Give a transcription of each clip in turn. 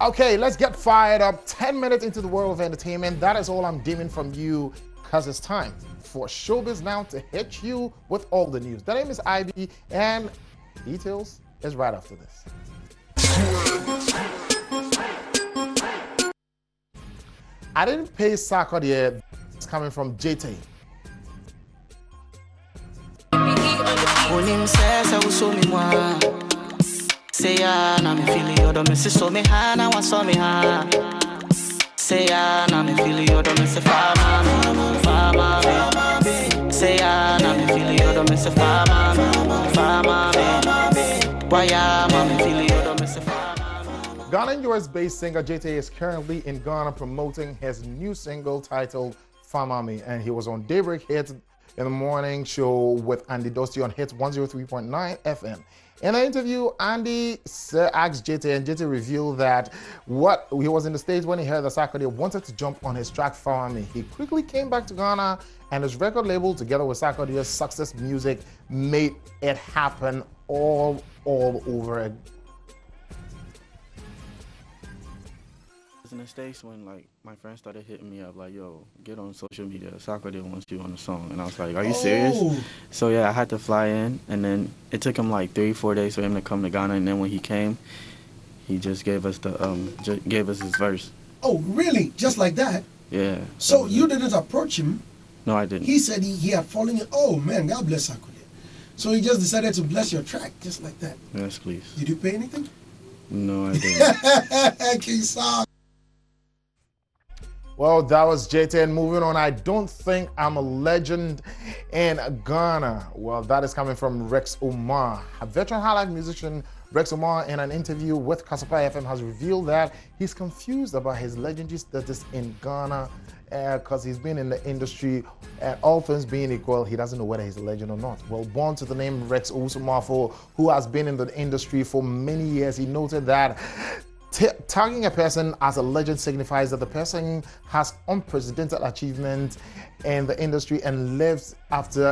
Okay, let's get fired up. 10 minutes into the world of entertainment. That is all I'm demanding from you, because it's time for Showbiz Now to hit you with all the news. The name is Ivy, and details is right after this. I didn't pay Saka yet. It's coming from JT. Say ya, na me feel you, don't miss so me ha, now I saw me ha. Say ya, na me feel you, don't miss farmer. Say ya, na me feel you, don't miss farmer. Why ya, me feel you, don't miss farmer. Ghana US-based singer JT is currently in Ghana promoting his new single titled Farmer Me, and he was on Daybreak Hits in the morning show with Andy Dosty on Hits 103.9 FM. In an interview, Andy asked JT, and JT revealed that he was in the States when he heard that Sarkodie wanted to jump on his track Farmer Me. He quickly came back to Ghana, and his record label, together with Sarkodie's Success Music, made it happen all over again. In the States, when like my friends started hitting me up like, yo, get on social media, Sarkodie wants you on the song, and I was like, are you serious? So yeah, I had to fly in, and then it took him like 3-4 days for him to come to Ghana, and then when he came, he just gave us his verse. Oh really? Just like that? Yeah. So you didn't approach him? No, I didn't. He said he had fallen in. Oh man, God bless Sarkodie. So he just decided to bless your track just like that? Yes, please. Did you pay anything? No, I didn't. King Saul. Well, that was JT, and moving on, I don't think I'm a legend in Ghana. Well, that is coming from Rex Omar. A veteran highlife musician, Rex Omar, in an interview with Kasapa FM, has revealed that he's confused about his legendary status in Ghana because he's been in the industry, and all things being equal, he doesn't know whether he's a legend or not. Well, born to the name Rex Omar, who has been in the industry for many years, he noted that tagging a person as a legend signifies that the person has unprecedented achievement in the industry and lives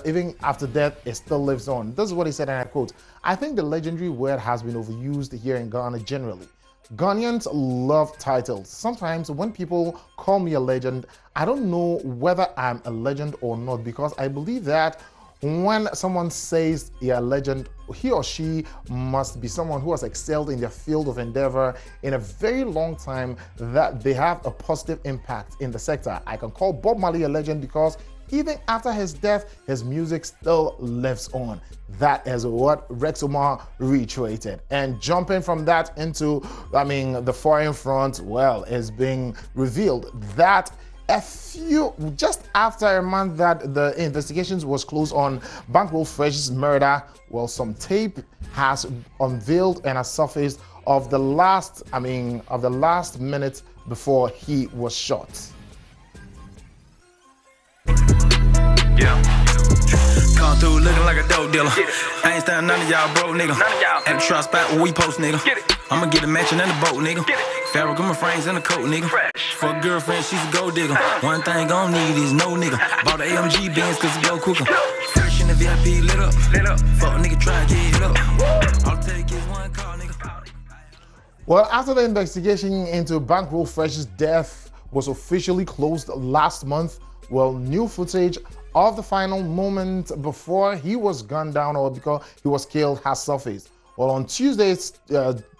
even after death, it still lives on. This is what he said, and I quote, "I think the legendary word has been overused here in Ghana generally. Ghanaians love titles. Sometimes when people call me a legend, I don't know whether I'm a legend or not, because I believe that when someone says you're a legend, he or she must be someone who has excelled in their field of endeavor in a very long time, that they have a positive impact in the sector. I can call Bob Marley a legend because even after his death, his music still lives on." That is what Rex Omar reiterated. And jumping from that into, the foreign front, well, it's being revealed that just after a month that the investigations was closed on Banquo Fresh's murder, well, some tape has unveiled and has surfaced of the last minute before he was shot. Yeah. Come through looking like a dope dealer. I ain't standing none of y'all broke, nigga. At the trust spot where we post, nigga. I'ma get a mansion and a boat, nigga. Pharaoh got my frames and a coat, nigga. For a girlfriend, she's a gold digger. One thing gon' need is no nigga. Bought the AMG Benz cause it go quicker. Fresh in the VIP, lit up. Fuck nigga, try to get it up. All it take is one call, nigga. Well, after the investigation into Banquo Fresh's death was officially closed last month, well, new footage of the final moment before he was gunned down or because he was killed has surfaced. Well, on Tuesday,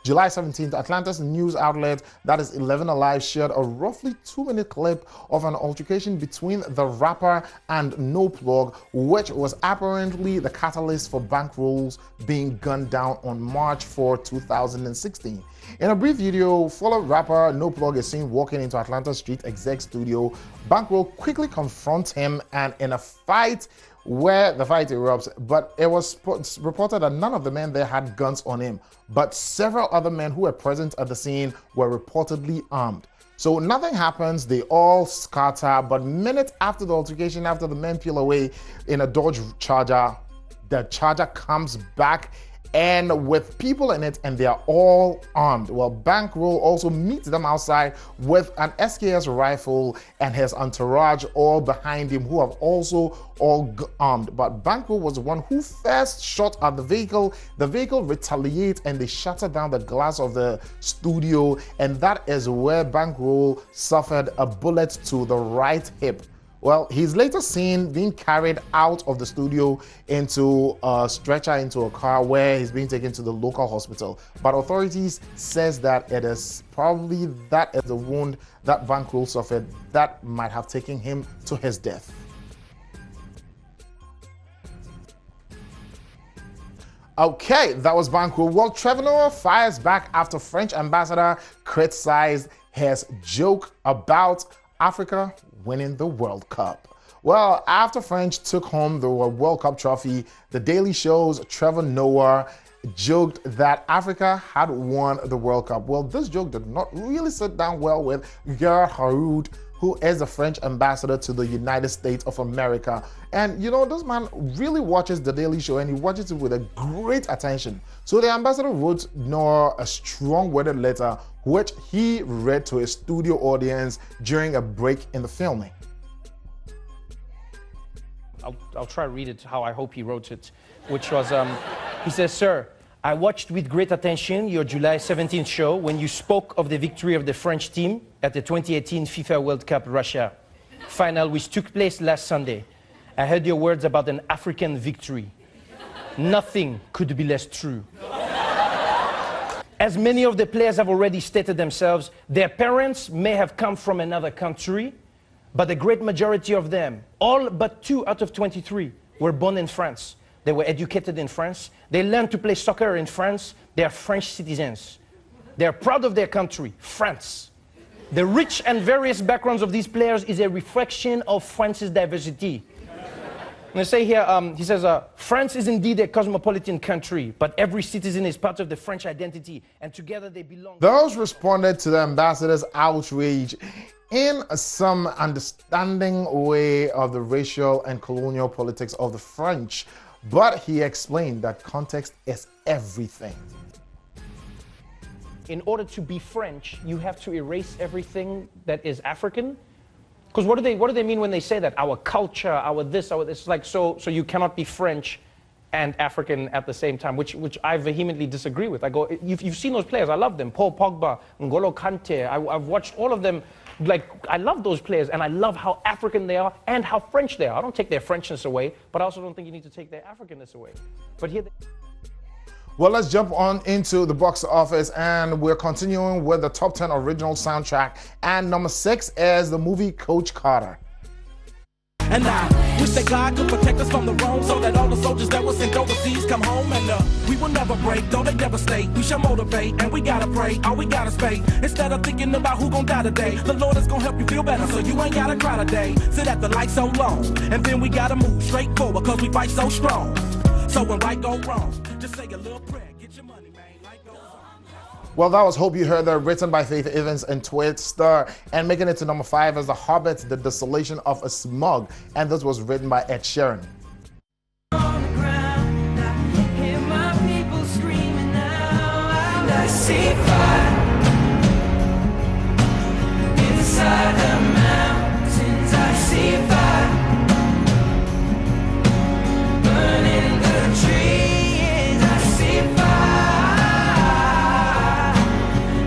July 17th, Atlanta's news outlet, that is 11 Alive, shared a roughly 2-minute clip of an altercation between the rapper and No Plug, which was apparently the catalyst for Banquo's being gunned down on March 4, 2016. In a brief video, fellow rapper No Plug is seen walking into Atlanta Street Exec studio. Banquo quickly confronts him, and in a fight where the fight erupts, but it was reported that none of the men there had guns on him, but several other men who were present at the scene were reportedly armed. So nothing happens, they all scatter, but minutes after the altercation, after the men peel away in a Dodge Charger, the Charger comes back and with people in it, and they are all armed. Well, Banquo also meets them outside with an SKS rifle and his entourage all behind him, who have also all armed. But Banquo was the one who first shot at the vehicle. The vehicle retaliates and they shatter down the glass of the studio, and that is where Banquo suffered a bullet to the right hip. Well, he's later seen being carried out of the studio into a stretcher, into a car, where he's being taken to the local hospital. But authorities says that it is probably that is the wound that Banquo suffered that might have taken him to his death. Okay, that was Banquo. Well, Trevor Noah fires back after French ambassador criticized his joke about Africa winning the World Cup. Well, after French took home the World Cup trophy, the Daily Show's Trevor Noah joked that Africa had won the World Cup. Well, this joke did not really sit down well with Gerard Haroud, who is the French ambassador to the United States of America. And you know, this man really watches The Daily Show, and he watches it with a great attention. So the ambassador wrote Noah a strong-worded letter, which he read to his studio audience during a break in the filming. I'll try to read it how I hope he wrote it, which was, he says, "Sir, I watched with great attention your July 17th show when you spoke of the victory of the French team at the 2018 FIFA World Cup Russia final, which took place last Sunday. I heard your words about an African victory. Nothing could be less true. As many of the players have already stated themselves, their parents may have come from another country, but the great majority of them, all but 2 out of 23, were born in France. They were educated in France. They learned to play soccer in France. They are French citizens. They are proud of their country, France. The rich and various backgrounds of these players is a reflection of France's diversity." And they say here, he says, "France is indeed a cosmopolitan country, but every citizen is part of the French identity, and together they belong." Those responded to the ambassador's outrage in some understanding way of the racial and colonial politics of the French, but he explained that context is everything. In order to be French, you have to erase everything that is African. Because what do they mean when they say that? Our culture, our this, our this. Like, so you cannot be French and African at the same time, which I vehemently disagree with. I go, you've seen those players, I love them. Paul Pogba, N'Golo Kante, I've watched all of them. Like, I love those players, and I love how African they are and how French they are. I don't take their Frenchness away, but I also don't think you need to take their Africanness away. But here Well, let's jump on into the box office, and we're continuing with the top 10 original soundtrack. And number 6 is the movie Coach Carter. And I wish that God could protect us from the wrong, so that all the soldiers that were sent overseas come home, and we will never break, though they devastate. We shall motivate, and we gotta pray, all we gotta spay. Instead of thinking about who gon' die today, the Lord is gonna help you feel better, so you ain't gotta cry today. Sit at the light so long, and then we gotta move straight forward, cause we fight so strong. So when right go wrong, just say a little prayer, get your money, man, life goes on. Well, that was Hope You Heard That, written by Faith Evans and Twister, and making it to number 5 is The Hobbit, The Desolation of a Smug, and this was written by Ed Sheeran. On the ground, I hear my people screaming now, and I see fire inside the mountains. I see fire burning the trees. I see fire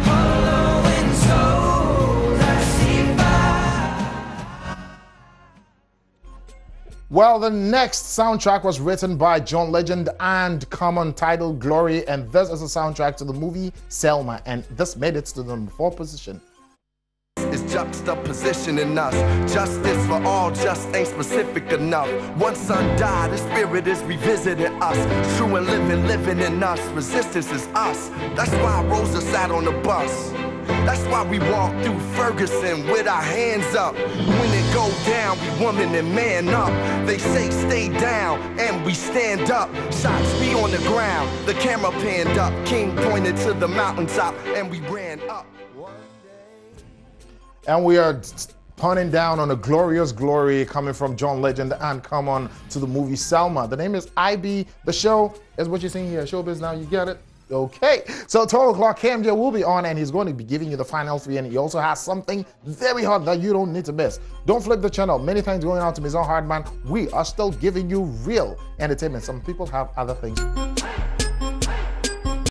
hollowing souls. I see fire. Well, the next soundtrack was written by John Legend and Common, titled Glory, and this is a soundtrack to the movie Selma, and this made it to the number 4 position. Is juxtapositioning us. Justice for all just ain't specific enough. One son died, the spirit is revisiting us. True and living in us. Resistance is us. That's why Rosa sat on the bus. That's why we walk through Ferguson with our hands up. When it go down, we woman and man up. They say stay down, and we stand up. Shots be on the ground, the camera panned up. King pointed to the mountaintop, and we ran up. And we are punning down on a glorious glory coming from John Legend and come on to the movie Selma. The name is IB. The show is what you're seeing here. Showbiz Now, you get it? Okay, so 12 o'clock, KMJ will be on and he's going to be giving you the final three, and he also has something very hot that you don't need to miss. Don't flip the channel. Many thanks going out to Maison Hardman. We are still giving you real entertainment. Some people have other things.